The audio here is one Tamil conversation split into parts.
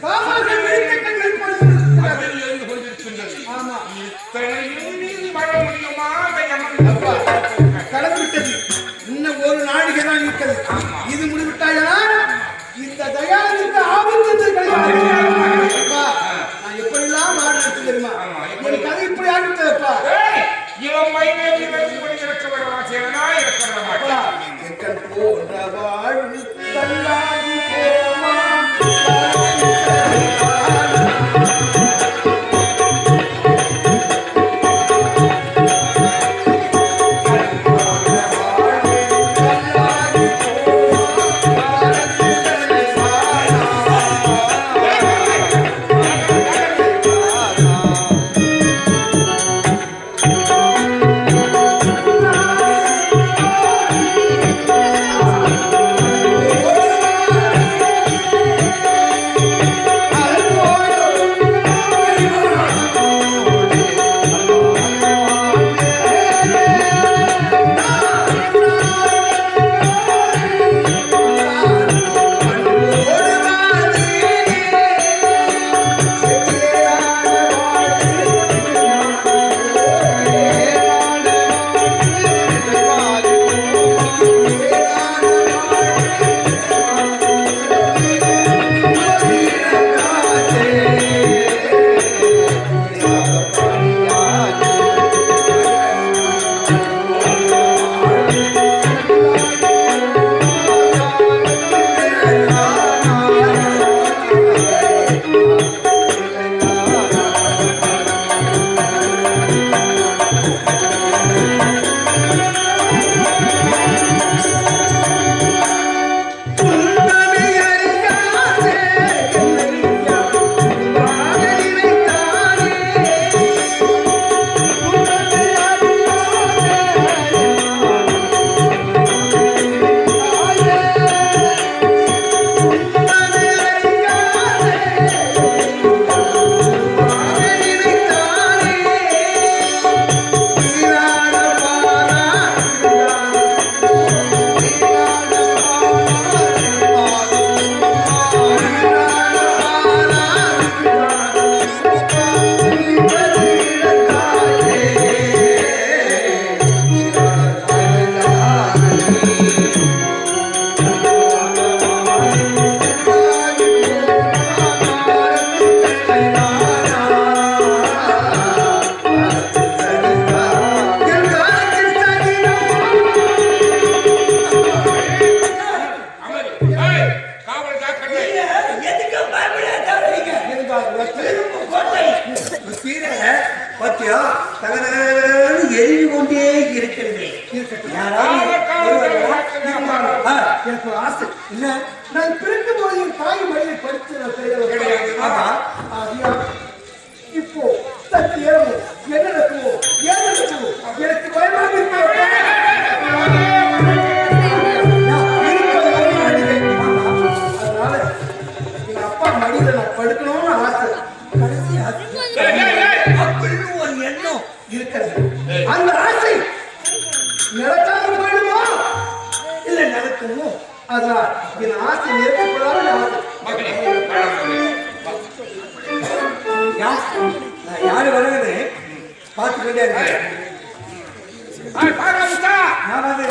காவலர்கள் விழித்த கண்கள் கொண்டிருக்கின்றது. ஆமா, கடந்துவிட்டது. இன்னும் ஒரு நாழிகை தான் இருக்கிறது. இது முடிவிட்டாயா இந்த தயாரித்த ஆபத்து கிடையாது. நான் எப்படிலாம் மாறி தெரியுமா? என் கதை இப்படி ஆகிட்டப்பா. போன்ற வாழ்வு தள்ளாடி போமா இப்போ என்ன நடக்குமோ எனக்கு பயமாக அதனால எங்க அப்பா மடியில நான் படுக்கணும்னு ஆசை. கடைசி அப்படின்னு ஒரு எண்ணம் இருக்கிறது. அந்த ஆசை நடக்காம போயிடுமோ இல்ல நடக்குமோ? அதான் என் ஆசை நிறைவேற்றப்படாத யாரு வருகிறது பார்த்து கொண்டே இருக்கேன். நான் வந்து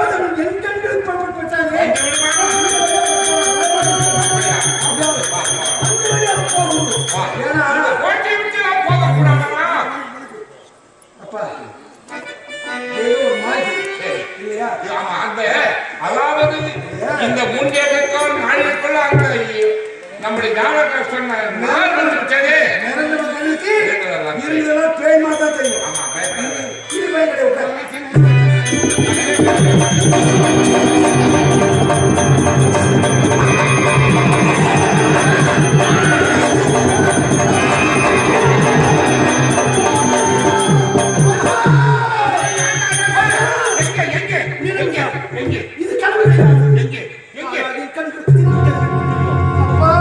துரியோதனன் என் கண்கள் புறப்பட்டானே அப்பா அதாவது இந்த மூன்றேற்கால் நாளைக்குள்ள அந்த நம்முடைய ஜாதக சொன்ன பேய் மாதா தெரியும் இது கனவு அப்பா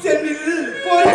சென்னில் போய்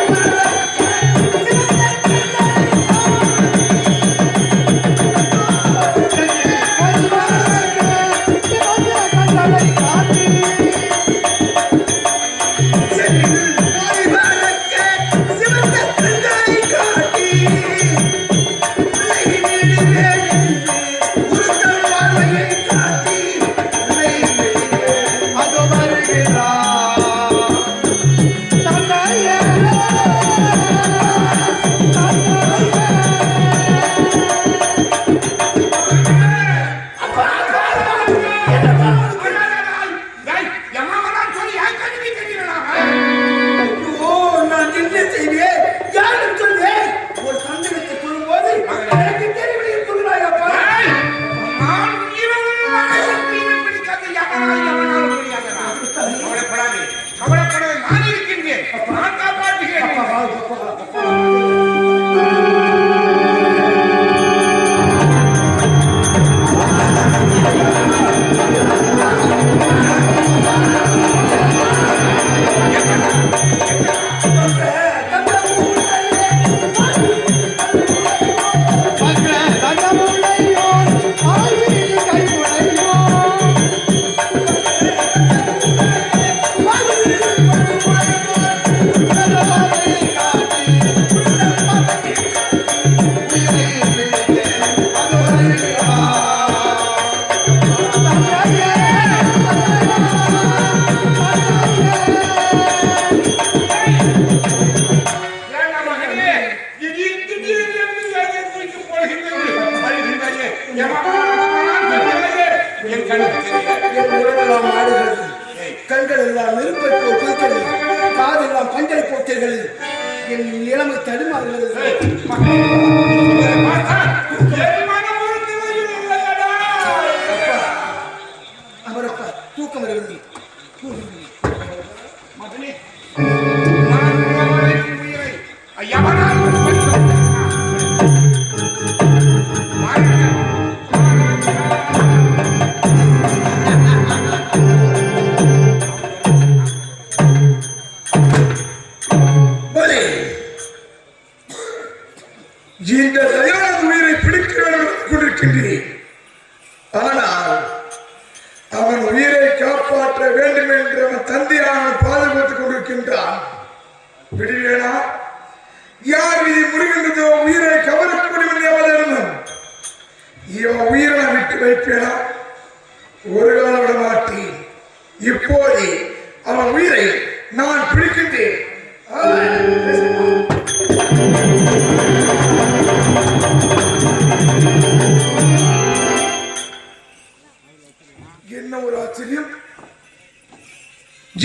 கண்கள் எல்லாம் நெருப்பை போல் கொதிக்கிறது, காதெல்லாம் பஞ்சை போட்டீர்கள், என் நிலைமை தடுமாறுகிறது. அவரப்பா தூக்கம் வருகிறது. இந்த தயானது உயிரை பிடிக்க வேண்டும் கொண்டிருக்கின்றேன். ஆனால் அவன் உயிரை காப்பாற்ற வேண்டும் என்று அவன் தந்தையான பாதுகாத்துக் கொண்டிருக்கின்றான். விடுவேனா? யார் இதை முருகின்றதோ உயிரை கவரக்கூடிய அவன் இவன் உயிரை நான் விட்டு வைப்பேனா? ஒரு காலம் விட மாட்டேன். இப்போது அவன் உயிரை நான் பிடிக்கின்றேன். என்ன ஒரு ஆச்சரியம்!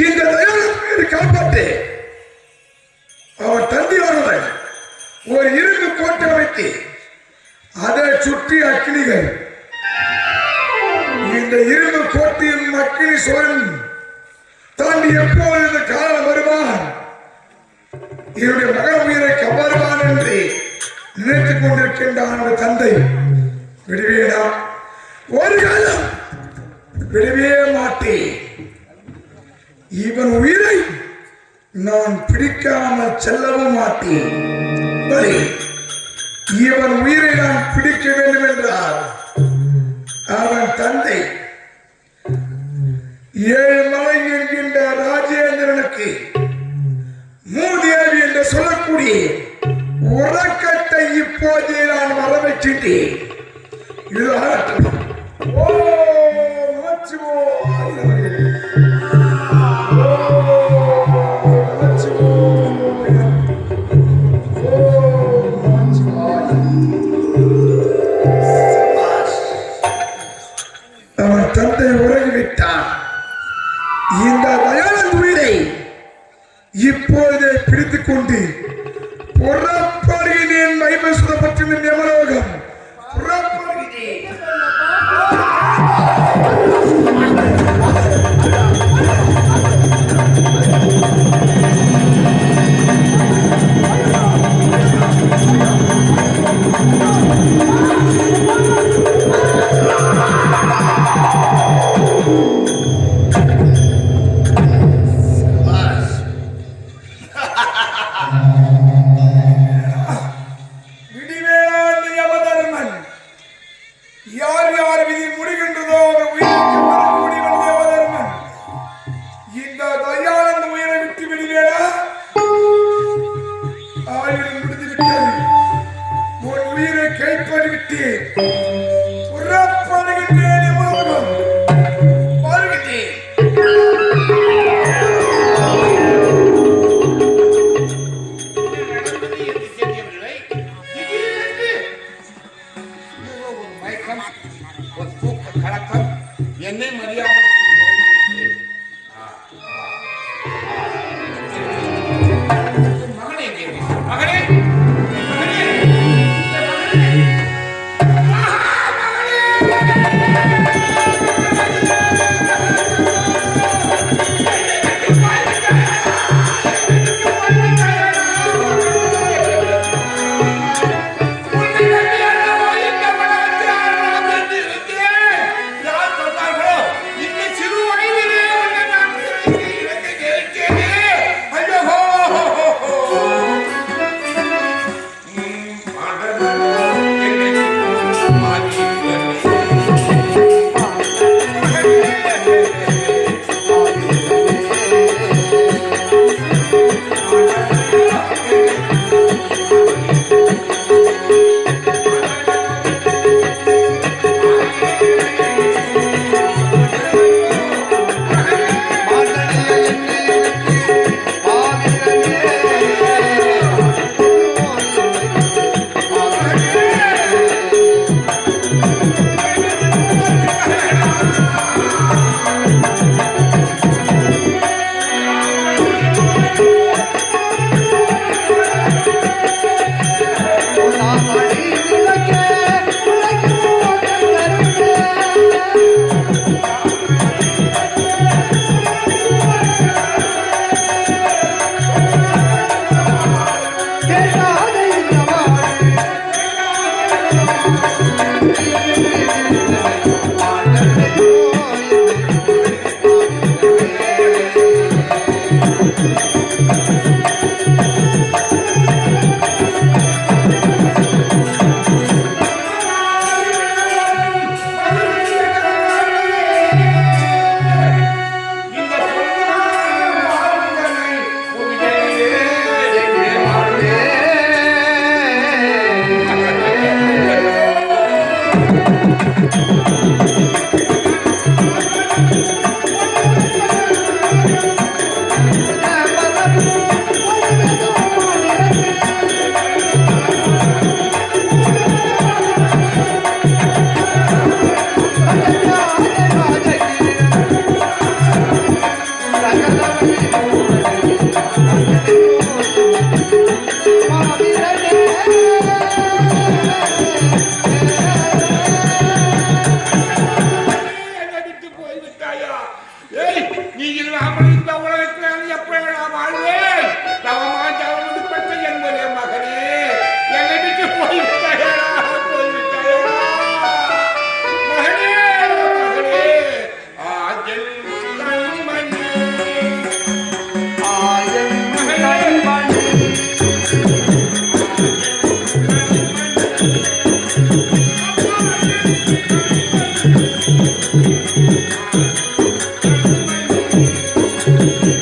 இந்த தயாரிப்பை காப்பாற்று அவன் தந்தையானவன் ஒரு இரும்பு கோட்டை வைத்து அதை சுற்றி அக்கினிகள். இந்த இரும்பு கோட்டையின் அக்கினி சோழன் தாண்டி எப்போது இந்த காலம் வருவான், என்னுடைய மகன் உயிரை கவருவான் என்று நினைத்துக் கொண்டிருக்கின்றான் தந்தை. விடுவேனா? ஒரு காலம் விடவே மாட்டேன். இவன் உயிரை நான் பிடிக்காமல் செல்லவும் மாட்டேன். இவன் உயிரை நான் பிடிக்க வேண்டும் என்றால் அவன் தந்தை ஏழுமலை என்கின்ற ராஜேந்திரனுக்கு மூதேவி என்று சொல்லக்கூடிய உறக்கத்தை இப்போதே நான் வரவச்சிட்டேன். இது ஓ வைத்துக் கொண்டு புறப்படுகிறேன். மைமசுரப்பட்டின யமலோகம் புறப்படுகிறேன். விடிவேலாண்டு யமதர்மன் யார் யார் விதி முடிகின்றதோ அவர் உயிருக்கு வரக்கூடியவன் யமதர்மன். இந்த தயானந்த உயிரை விட்டு விடுவேடா, ஆயுள் முடிந்து விட்டது. உன் உயிரை கைப்பறி விட்டேன். புறப்படுகின்றேன் யமலோகம் வருகின்றேன். என்னை மரியாதை மகனே மகனே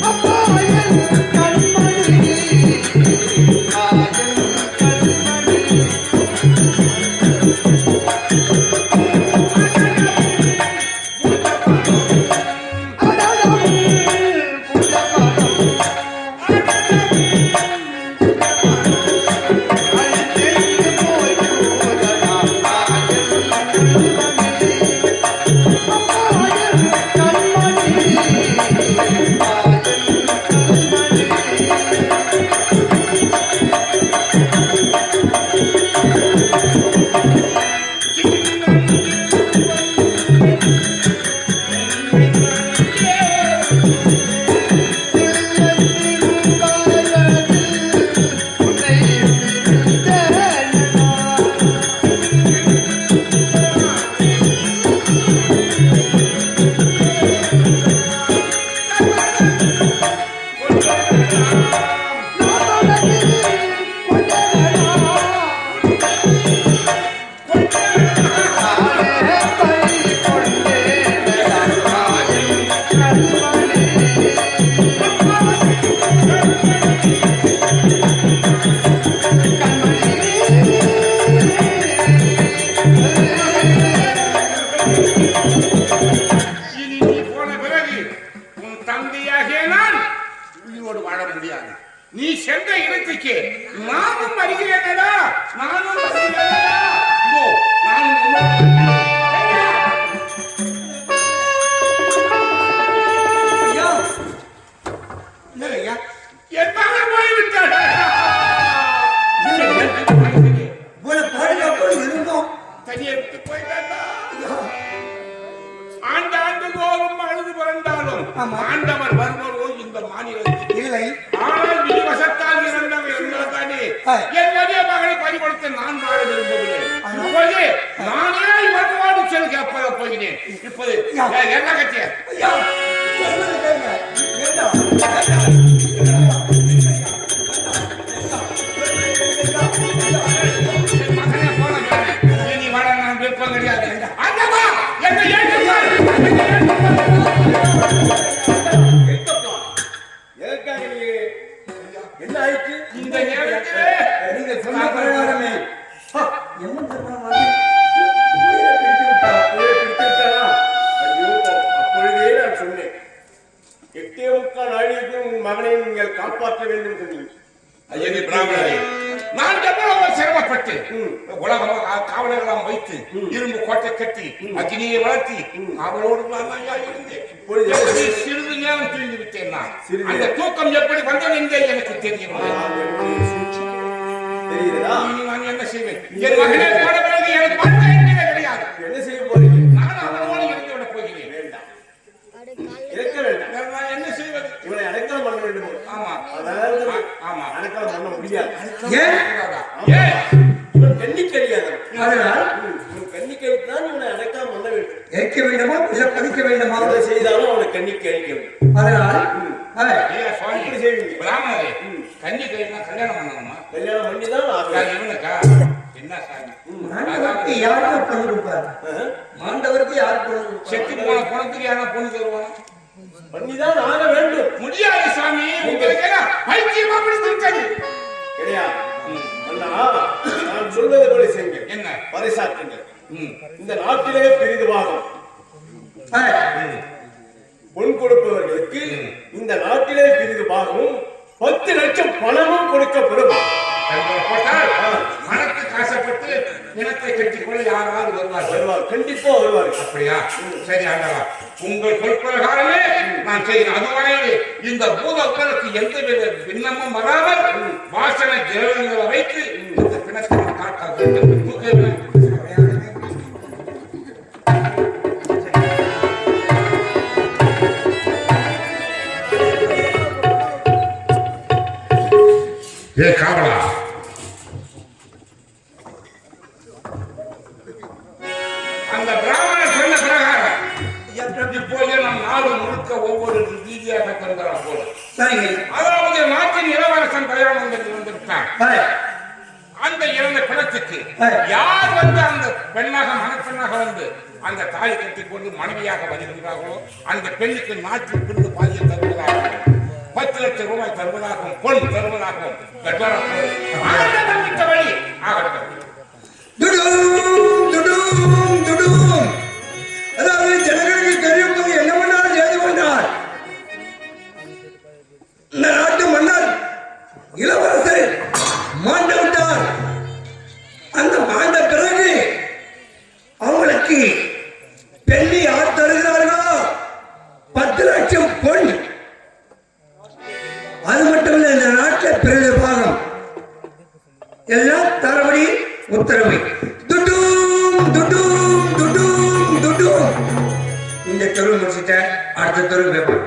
அப்பா முடியாது. நீ சென்ற இடத்துக்கு நானும் வருகிறேனடா, நானும் வருகிறேனடா. இதோ நானும் ஐயா என்னால போய்விட்டாடா. பாதுகாப்பு இருந்தோம் தனியை விட்டு போயிட்டாடா. ஆண்டாண்டு தோறும் அழுது பிறந்தாலும் ஆண்டவர் வருவரோ இந்த மாநிலத்தில் இல்லை. ஆனால் விதிவசத்தால் இறந்தவர் இருந்தால்தானே என் வலிய மகளை பறிகொடுத்து நான் வாழ விரும்பவில்லை. இப்போது நானே இவர்களோடு செல்க அப்பத போகிறேன். இப்போது என்ன கட்சிய மகனே போன நீ வாழ நான் விருப்பம் கிடையாது. அந்தமா என்னை என்ன ஆயிடுச்சு? இந்த நேரத்திலே நீங்க சொன்ன பிரகாரமே அப்பொழுதே நான் சொன்னேன், 8:45 நாளைக்கு உன் மகனை நீங்கள் காப்பாற்ற வேண்டும் சொன்னீங்க. ஐயனி பிராமணரே, நான் எவ்வளவு சிரமப்பட்டு உலகம் காவலர்களாம் வைத்து இரும்பு கோட்டை கட்டி அக்னியை வளர்த்தி அவளோடு நான் ஐயா இருந்தேன். சிறிது நேரம் தூங்கி விட்டேன். நான் அந்த தூக்கம் எப்படி வந்தது என்றே எனக்கு தெரியவில்லை. தெரியுதா? நான் என்ன செய்வேன்? என் மகனே போன பிறகு எனக்கு வாழ்க்கை என்பதே கிடையாது. என்ன செய்ய போறீங்க? நான் அவனோடு இருந்து விட போகிறேன். வேண்டாம், இருக்க வேண்டாம். நான் என்ன செய்வது? இவனை அடைக்கலம் பண்ண வேண்டும். ஆமா, அதாவது ஆமா, அடைக்கலம் பண்ண முடியாது. ஏன்? இவன் கன்னிக்கடியாதவன். அதனால் இவன் கன்னிக்கடித்தான் இவனை அடைக்கலம் பண்ண வேண்டும். ஏற்க வேண்டுமா படிக்க வேண்டுமா? எதை செய்தாலும் அவனை கன்னிக்கு அழிக்க வேண்டும். அதனால் ஐயா சுவாமி, எப்படி செய்வீங்க? பிராமணரே, கன்னி கைனா கல்யாணம் பண்ணணுமா? கல்யாணம் பண்ணி தான் யார் இவனுக்கா? என்ன சாமி? மாண்டவருக்கு யாருக்கு பொண்ணு கொடுப்பாரு? மாண்டவருக்கு யார் பொண்ணு கொடுப்பாரு? செத்து போன பணத்துக்கு யாரா பொண்ணு தருவானா? பண்ணிதான் ஆக வேண்டும். முடியாது சாமி, உங்களுக்கு என்ன பைத்தியமா பிடிச்சிருக்காது? கிடையாது. அண்ணா, நான் சொல்வதை போல செய்யுங்க. என்ன பறைசாற்றுங்கள். இந்த நாட்டிலே பெரிதுவாகும் பொன் கொடுப்பவர்களுக்கு இந்த நாட்டிலே பெரிது பாகம் 10 லட்சம் பணமும் கொடுக்கப்படும். போட்டால் பணத்துக்கு ஆசைப்பட்டு நிலத்தை கட்டிக்கொள்ள யாராவது வருவார். கண்டிப்பா வருவார். அப்படியா? சரி ஆண்டவா, உங்கள் பொற்பிரகாரமே நான் செய்கிறேன். அதுவரையிலே இந்த பூத உடலுக்கு எந்தவித பின்னமும் வராமல் வாசனை திரவங்களை வைத்து இந்த பிணத்தை காட்ட வேண்டும். ஏ காவலா, அந்த பிராமணர் சொன்ன பிரகாரம் இப்போது நம் நாடு முழுக்க ஒவ்வொரு ரீதியாக தருகிறார் போல. அதாவது நாட்டின் இளவரசன் பிரயாணம் வந்திருக்கான். அந்த இறந்த பிணத்துக்கு யார் வந்து அந்த பெண்ணாக மனப்பெண்ணாக வந்து அந்த தாயை கட்டிக் கொண்டு மனைவியாக வருகின்றார்களோ அந்த பெண்ணுக்கு நாட்டில் பிரிந்து பாதியை தருவதாகவும் 10 லட்சம் ரூபாய் தருவதாகவும் பொன் தருவதாகவும் வழி ஆகட்டும். அதாவது ஜனங்களுக்கு தெரியும் போது என்ன பண்ணாலும் செய்து கொண்டார். இந்த நாட்டு மன்னர் இளவரசர் மாண்டு விட்டார். அந்த மாண்ட பிறகு அவங்களுக்கு பெண்ணி யார் தருகிறார்களோ 10 லட்சம் பொன். அது மட்டுமில்லை, இந்த நாட்டில் பிறகு பாகம் எல்லாம் தரபடி உத்தரவு. இந்த தெருவு முடிச்சுட்ட அடுத்த தெருவு வைப்பாங்க.